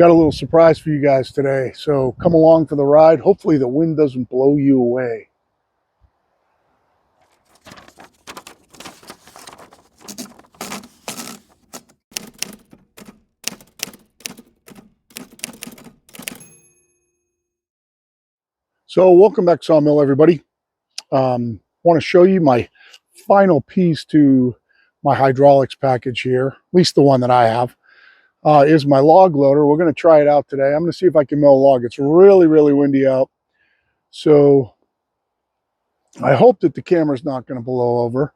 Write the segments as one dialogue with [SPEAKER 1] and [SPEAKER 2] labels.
[SPEAKER 1] Got a little surprise for you guys today, so come along for the ride. Hopefully the wind doesn't blow you away. So welcome back, Sawmill, everybody. Want to show you my final piece to my hydraulics package here, at least the one that I have, is my log loader. We're going to try it out today. I'm going to see if I can mill a log. It's really, really windy out, so I hope that the camera's not going to blow over.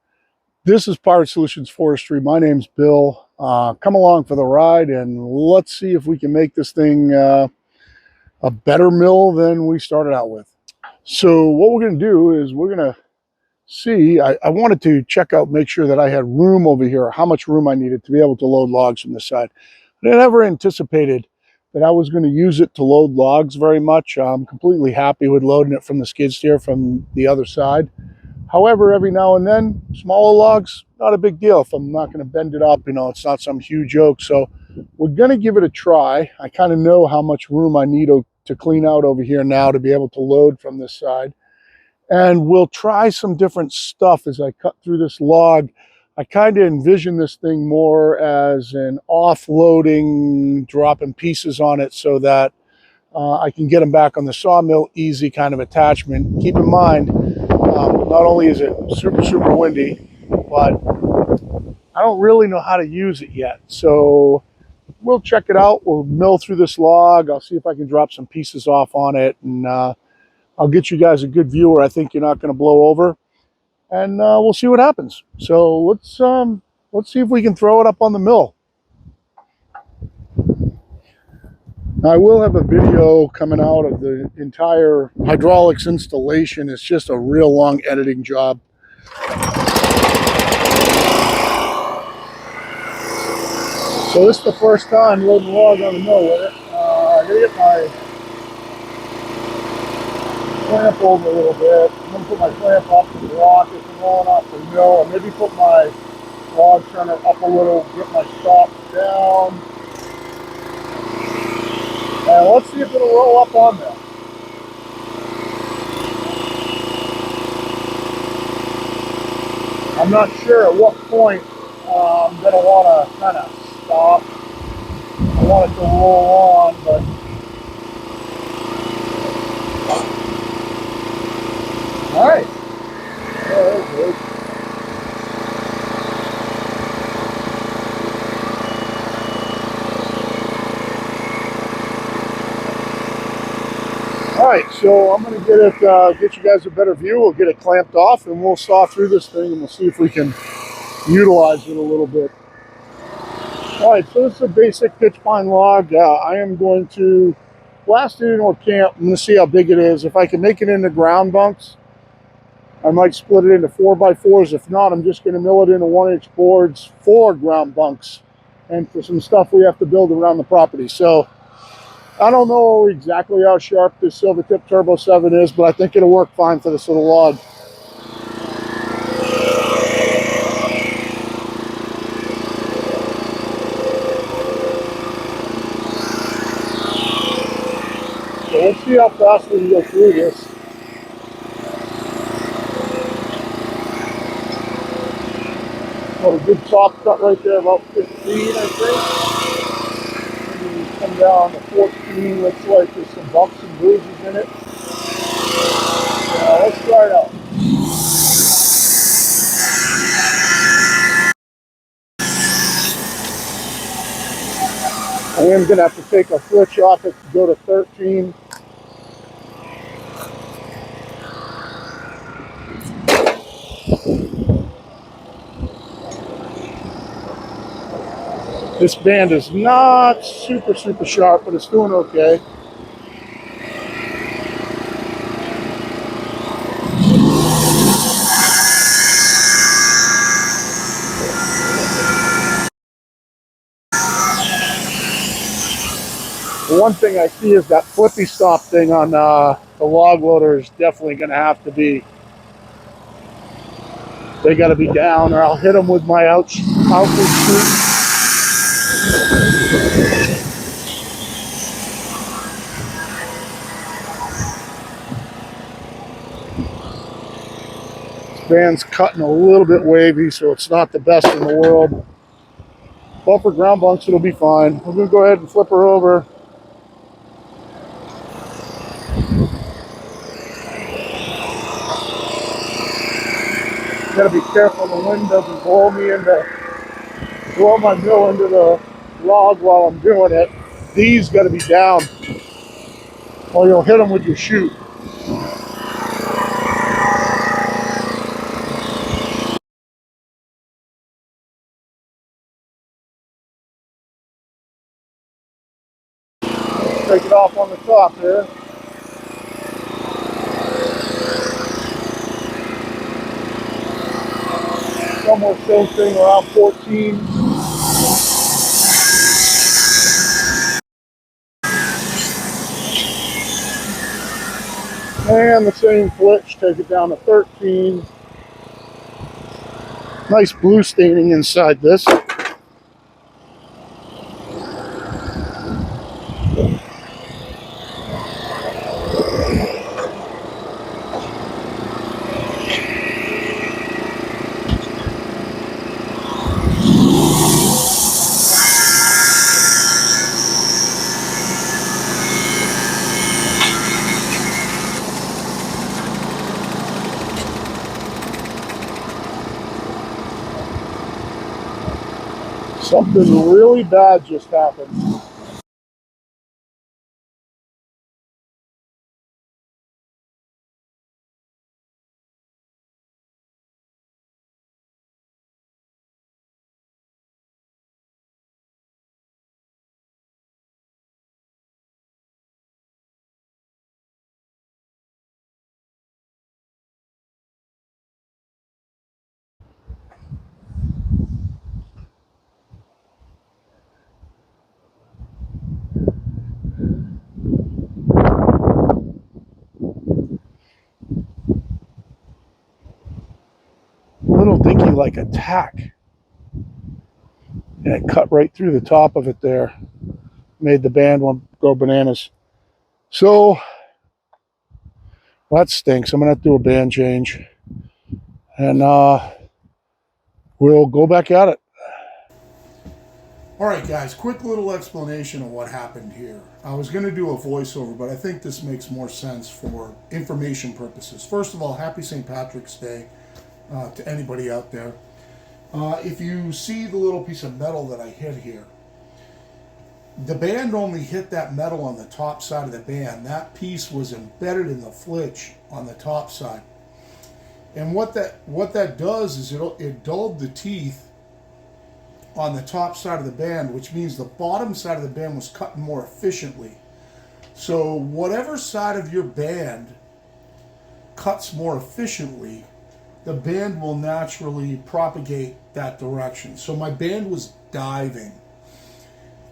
[SPEAKER 1] This is Pirate Solutions Forestry. My name's Bill. Come along for the ride, and let's see if we can make this thing a better mill than we started out with. So what we're going to do is we're going to see, I wanted to check out, make sure that I had room over here, how much room I needed to be able to load logs from this side. I never anticipated that I was going to use it to load logs very much. I'm completely happy with loading it from the skid steer from the other side. However, every now and then, smaller logs, not a big deal. If I'm not going to bend it up, it's not some huge oak. So we're going to give it a try. I kind of know how much room I need to clean out over here now to be able to load from this side. And we'll try some different stuff as I cut through this log. I kind of envision this thing more as an offloading, dropping pieces on it so that I can get them back on the sawmill, easy kind of attachment. Keep in mind, not only is it super, super windy, but I don't really know how to use it yet. So we'll check it out. We'll mill through this log. I'll see if I can drop some pieces off on it, and I'll get you guys a good view where I think you're not going to blow over, and we'll see what happens. So let's see if we can throw it up on the mill. Now, I will have a video coming out of the entire hydraulics installation. It's just a real long editing job. So this is the first time loading log on the mill with it. I'm going to get my clamp over a little bit. I'm going to put my clamp up to the rock as I'm rolling off the mill, and maybe put my log turner up a little, get my stop down. And let's see if it'll roll up on there. I'm not sure at what point I'm going to want to kind of stop. I want it to roll on, but all right. There it is. All right, so I'm going to get you guys a better view. We'll get it clamped off, and we'll saw through this thing, and we'll see if we can utilize it a little bit. All right, so this is a basic pitch pine log. I am going to blast it into a camp. I'm going to see how big it is. If I can make it into ground bunks, I might split it into 4x4s. If not, I'm just going to mill it into 1-inch boards for ground bunks and for some stuff we have to build around the property. So I don't know exactly how sharp this Silvertip Turbo 7 is, but I think it'll work fine for this little log. So let's see how fast we can go through this. Got a good soft cut right there, about 15, I think. Maybe come down to 14. Looks like there's some bumps and bruises in it. Let's try it out. I am going to have to take a switch off it to go to 13. This band is not super, super sharp, but it's doing okay. The one thing I see is that flippy stop thing on the log loader is definitely going to have to be, they got to be down, or I'll hit them with my outward scoop. Band's cutting a little bit wavy, so it's not the best in the world. But for ground bunks, it'll be fine. We're going to go ahead and flip her over. Got to be careful the wind doesn't blow my mill into the log while I'm doing it. These got to be down, or you'll hit them with your chute. Take it off on the top there. Somewhere same thing, around 14. And the same flitch, take it down to 13. Nice blue staining inside this. Something really bad just happened. Little dinky like a tack. And it cut right through the top of it there. Made the band one go bananas. So that stinks. I'm gonna have to do a band change. And we'll go back at it. All right, guys, quick little explanation of what happened here. I was going to do a voiceover, but I think this makes more sense for information purposes. First of all, happy St. Patrick's Day to anybody out there. If you see the little piece of metal that I hit here, the band only hit that metal on the top side of the band. That piece was embedded in the flitch on the top side. And what that does is it dulled the teeth on the top side of the band, which means the bottom side of the band was cutting more efficiently. So whatever side of your band cuts more efficiently, the band will naturally propagate that direction. So my band was diving.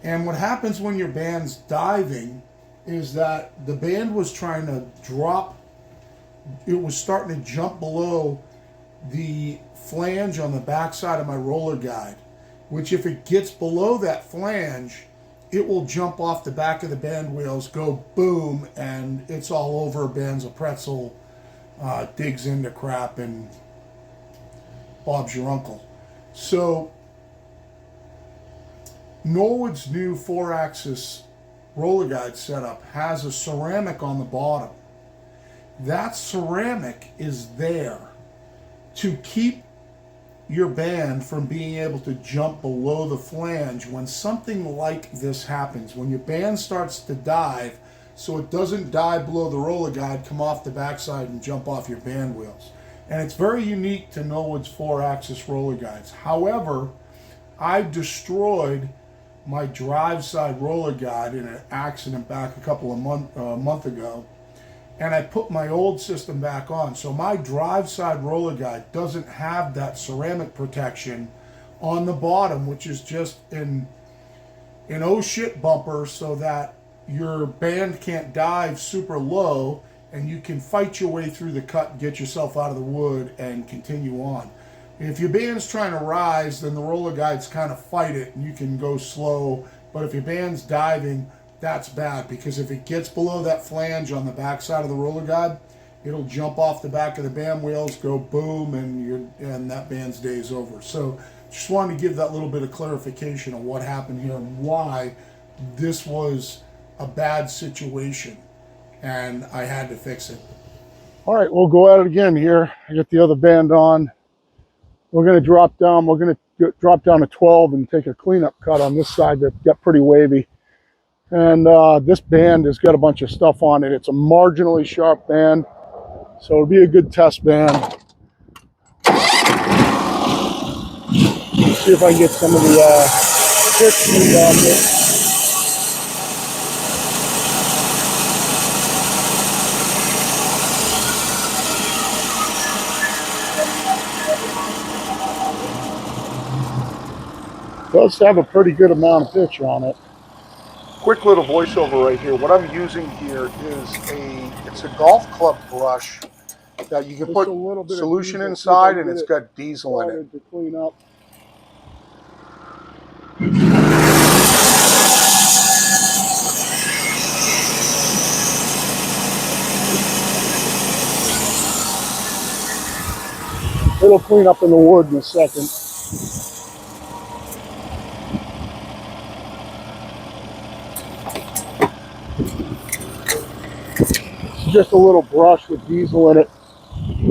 [SPEAKER 1] And what happens when your band's diving is that the band was trying to drop, it was starting to jump below the flange on the backside of my roller guide, which if it gets below that flange, it will jump off the back of the band wheels, go boom, and it's all over. Band's a pretzel, digs into crap, and Bob's your uncle. So Norwood's new 4-axis roller guide setup has a ceramic on the bottom. That ceramic is there to keep your band from being able to jump below the flange when something like this happens. When your band starts to dive, so it doesn't dive below the roller guide, come off the backside and jump off your band wheels. And it's very unique to Norwood's 4-axis roller guides. However, I destroyed my drive side roller guide in an accident back a couple of month ago, and I put my old system back on. So my drive side roller guide doesn't have that ceramic protection on the bottom, which is just an oh shit bumper so that your band can't dive super low and you can fight your way through the cut and get yourself out of the wood and continue on. If your band's trying to rise, then the roller guides kind of fight it and you can go slow. But if your band's diving, that's bad, because if it gets below that flange on the back side of the roller guide, it'll jump off the back of the band wheels, go boom, and that band's day is over. So just wanted to give that little bit of clarification of what happened here and why this was a bad situation and I had to fix it. All right, we'll go at it again here. I got the other band on. We're going to drop down. We're going to drop down to 12 and take a cleanup cut on this side that got pretty wavy. And this band has got a bunch of stuff on it. It's a marginally sharp band, so it'll be a good test band. See if I can get some of the pitch on this. Does have a pretty good amount of pitch on it. Quick little voiceover right here. What I'm using here is it's a golf club brush that you can put solution inside, and it's got diesel in it. To clean up. It'll clean up in the wood in a second. Just a little brush with diesel in it. You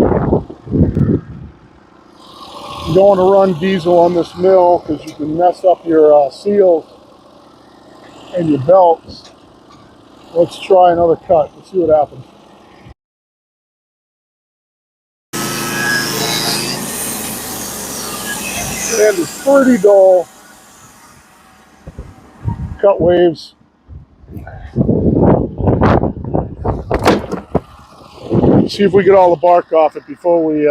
[SPEAKER 1] don't want to run diesel on this mill because you can mess up your seals and your belts. Let's try another cut. Let's see what happens. And it's pretty dull. Cut waves. See if we get all the bark off it before we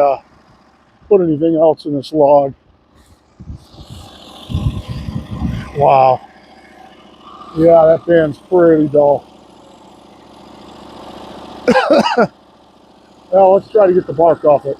[SPEAKER 1] put anything else in this log. Wow. Yeah, that band's pretty dull. Well, let's try to get the bark off it.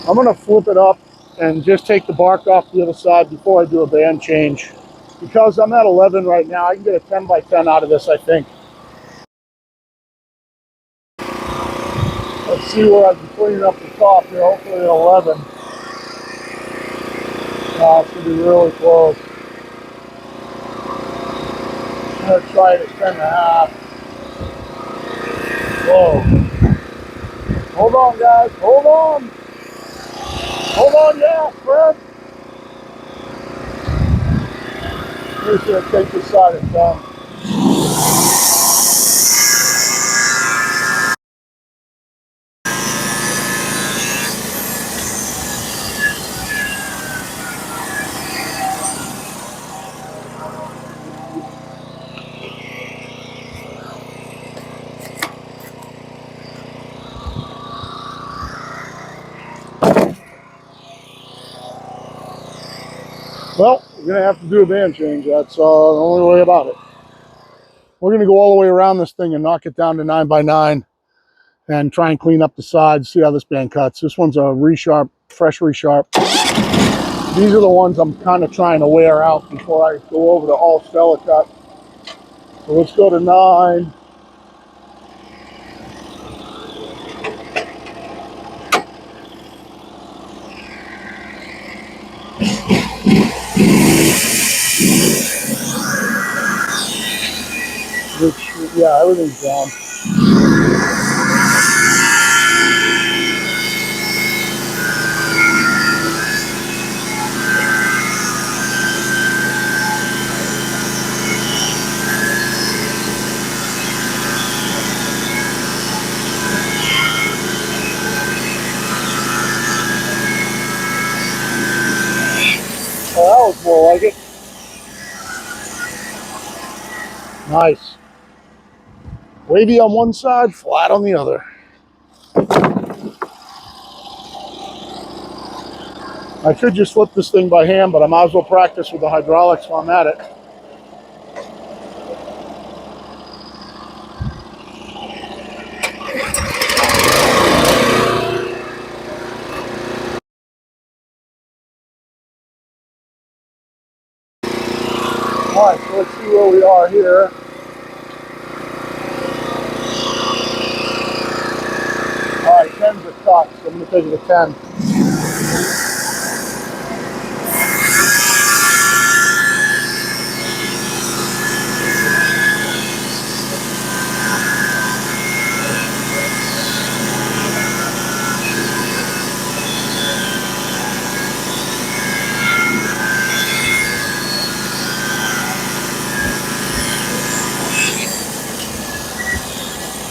[SPEAKER 1] I'm going to flip it up and just take the bark off the other side before I do a band change. Because I'm at 11 right now, I can get a 10 by 10 out of this, I think. Let's see where I can clean up the top here, hopefully at 11. It's going to be really close. I'm going to try it at 10 and a half. Whoa. Hold on, guys, hold on. Hold on, yeah, Fred. We're just going to take this side and down. Well, we're going to have to do a band change. That's the only way about it. We're going to go all the way around this thing and knock it down to 9 by 9 and try and clean up the sides, see how this band cuts. This one's a resharp, fresh resharp. These are the ones I'm kind of trying to wear out before I go over to all Stella cut. So let's go to 9. Which, yeah, everything's down. flow like it. Nice. Wavy on one side, flat on the other. I could just flip this thing by hand, but I might as well practice with the hydraulics while I'm at it. All right, so let's see where we are here. All right, 10's a cut, so I'm going to take it to 10.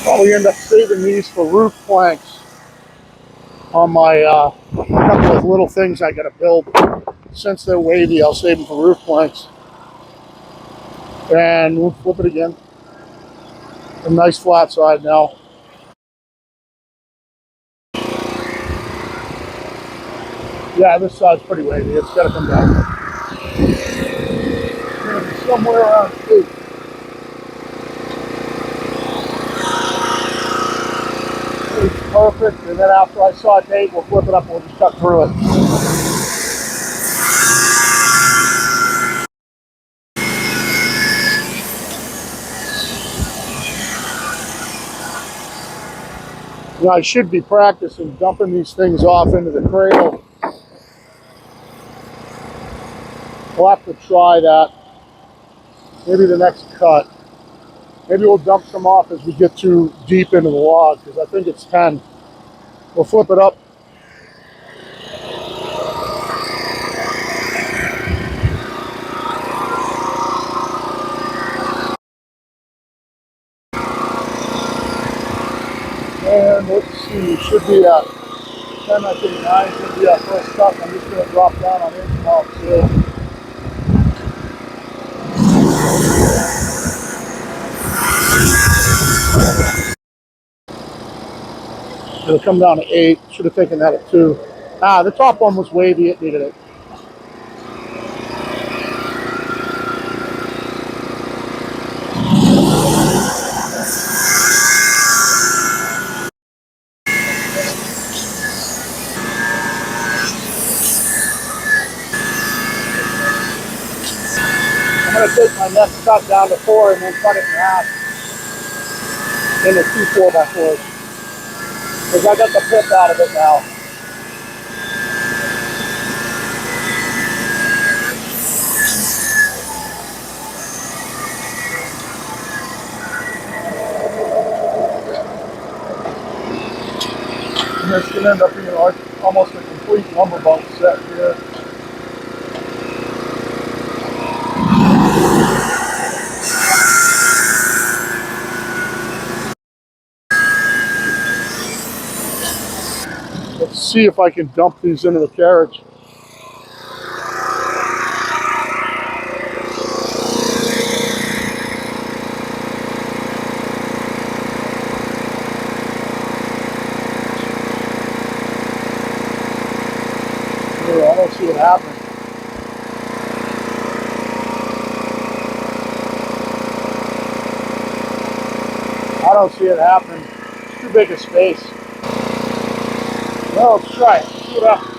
[SPEAKER 1] Probably end up saving these for roof planks on my couple of little things I got to build. Since they're wavy, I'll save them for roof planks. And we'll flip it again. A nice flat side now. Yeah, this side's pretty wavy. It's got to come down. It's going to be somewhere around 8. It's perfect. And then after I saute 8, we'll flip it up and we'll just cut through it. You know, I should be practicing dumping these things off into the cradle. We'll have to try that. Maybe the next cut. Maybe we'll dump some off as we get too deep into the log, because I think it's 10. We'll flip it up. And let's see, should be at 10, I think 9 should be our first cut. I'm just going to drop down on inch mark too. It'll come down to 8. Should have taken that at 2. Ah, the top one was wavy. It needed it. I'm going to take my next cut down to 4 and then cut it in half into 2 4x4s. Because I got the pith out of it now. And this can end up being almost a complete lumber bunk set here. Let's see if I can dump these into the carriage. I don't see what happened. I don't see it happening. It's too big a space. Well, let's try it. Let's see what happens.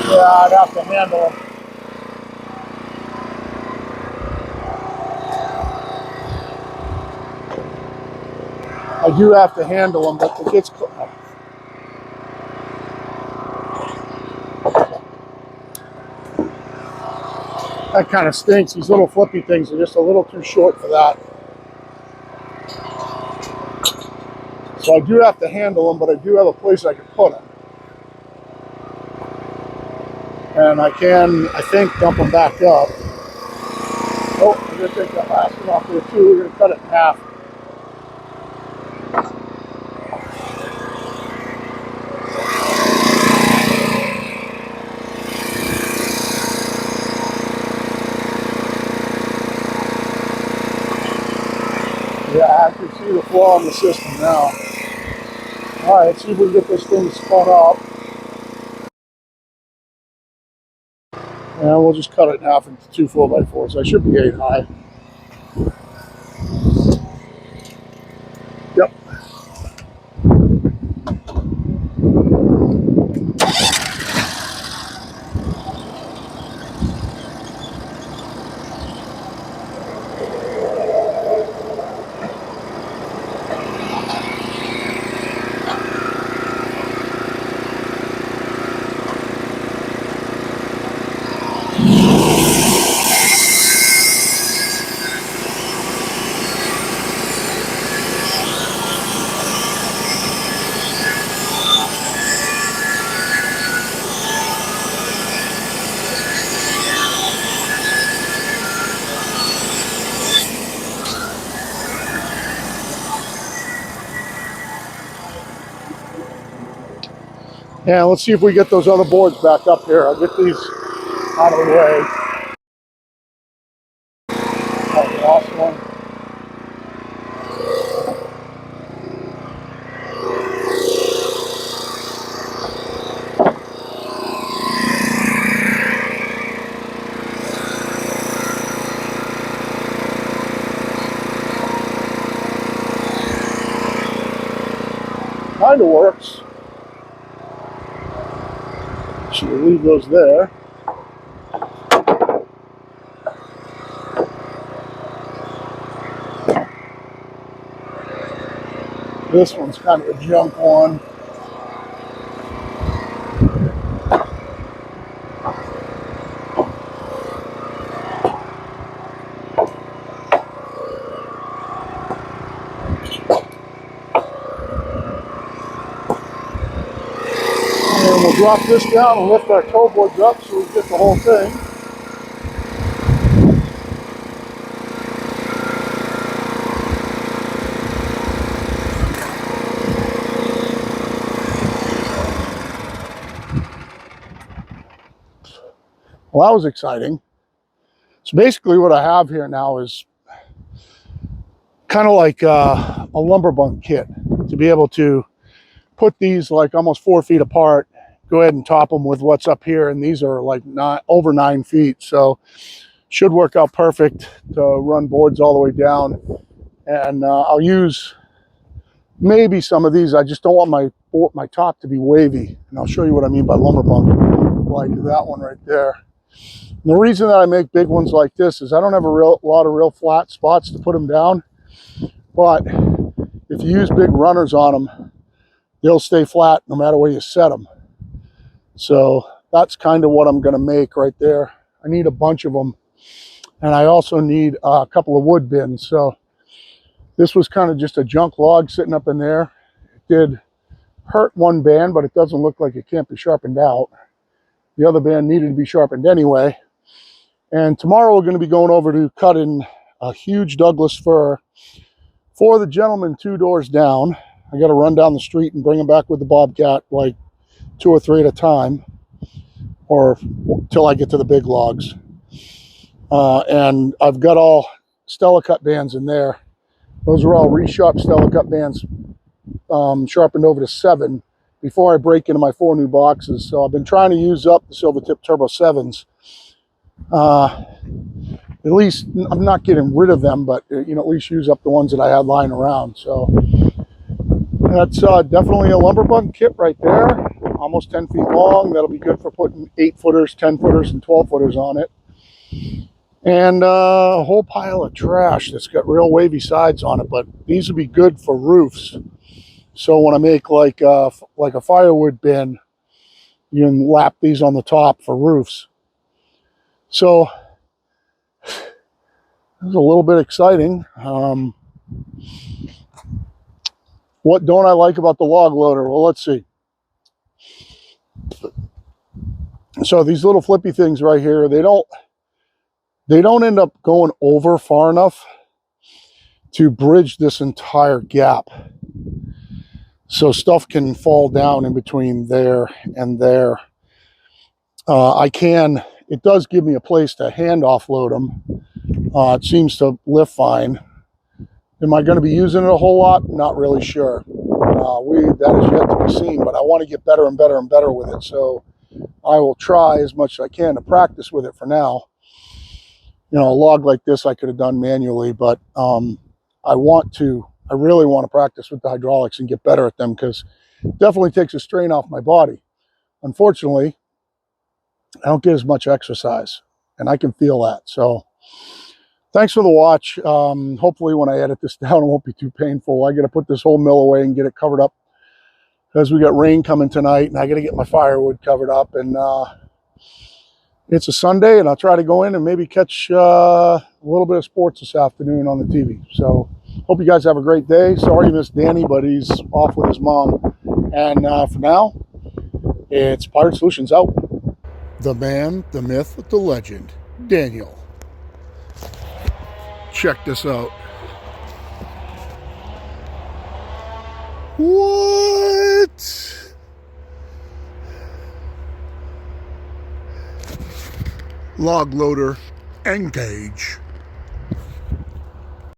[SPEAKER 1] Yeah, I'd have to handle them. I do have to handle them, but it gets that kind of stinks. These little flippy things are just a little too short for that. So I do have to handle them, but I do have a place I can put them. And I can, I think, dump them back up. Oh, I'm going to take that last one off there too. We're going to cut it in half. Yeah, I can see the flaw in the system now. All right, let's see if we can get this thing spun up. And we'll just cut it in half into two 4x4s. I should be 8 high. Yep. And let's see if we get those other boards back up here. I'll get these out of the way. Oh, the last one. Kind of works. Should we leave those there? This one's kind of a junk one. And we'll drop this down and lift our toe boards up so we get the whole thing. Well, that was exciting. So basically what I have here now is kind of like a lumber bunk kit to be able to put these like almost 4 feet apart, go ahead and top them with what's up here. And these are like over 9 feet. So should work out perfect to run boards all the way down. And I'll use maybe some of these. I just don't want my top to be wavy. And I'll show you what I mean by lumber bunk, like that one right there. And the reason that I make big ones like this is I don't have a lot of real flat spots to put them down. But if you use big runners on them, they'll stay flat no matter where you set them. So that's kind of what I'm going to make right there. I need a bunch of them. And I also need a couple of wood bins. So this was kind of just a junk log sitting up in there. It did hurt one band, but it doesn't look like it can't be sharpened out. The other band needed to be sharpened anyway. And tomorrow we're going to be going over to cutting a huge Douglas fir for the gentleman 2 doors down. I got to run down the street and bring him back with the Bobcat, like 2 or 3 at a time, or till I get to the big logs. And I've got all Stella cut bands in there. Those are all resharp Stella cut bands, sharpened over to 7 before I break into my 4 new boxes. So I've been trying to use up the Silvertip Turbo 7s. At least I'm not getting rid of them, but at least use up the ones that I had lying around. So that's definitely a lumber bunk kit right there. Almost 10 feet long. That'll be good for putting 8-footers, 10-footers, and 12-footers on it. And a whole pile of trash that's got real wavy sides on it, but these would be good for roofs. So when I make like a firewood bin, you can lap these on the top for roofs. So it was a little bit exciting. What don't I like about the log loader? Well, let's see. So these little flippy things right here, they don't end up going over far enough to bridge this entire gap. So stuff can fall down in between there and there. It does give me a place to hand offload them. It seems to lift fine. Am I going to be using it a whole lot? Not really sure. That is yet to be seen, but I want to get better and better and better with it. So I will try as much as I can to practice with it for now. You know, a log like this I could have done manually, but I really want to practice with the hydraulics and get better at them, because it definitely takes a strain off my body. Unfortunately, I don't get as much exercise, and I can feel that. So thanks for the watch. Hopefully when I edit this down, it won't be too painful. I got to put this whole mill away and get it covered up, because we got rain coming tonight, and I got to get my firewood covered up. And it's a Sunday, and I'll try to go in and maybe catch a little bit of sports this afternoon on the TV. So hope you guys have a great day. Sorry you missed Danny, but he's off with his mom. And for now, it's Pirate Solutions out. The man, the myth, the legend, Daniel. Check this out. What? Log loader, engage.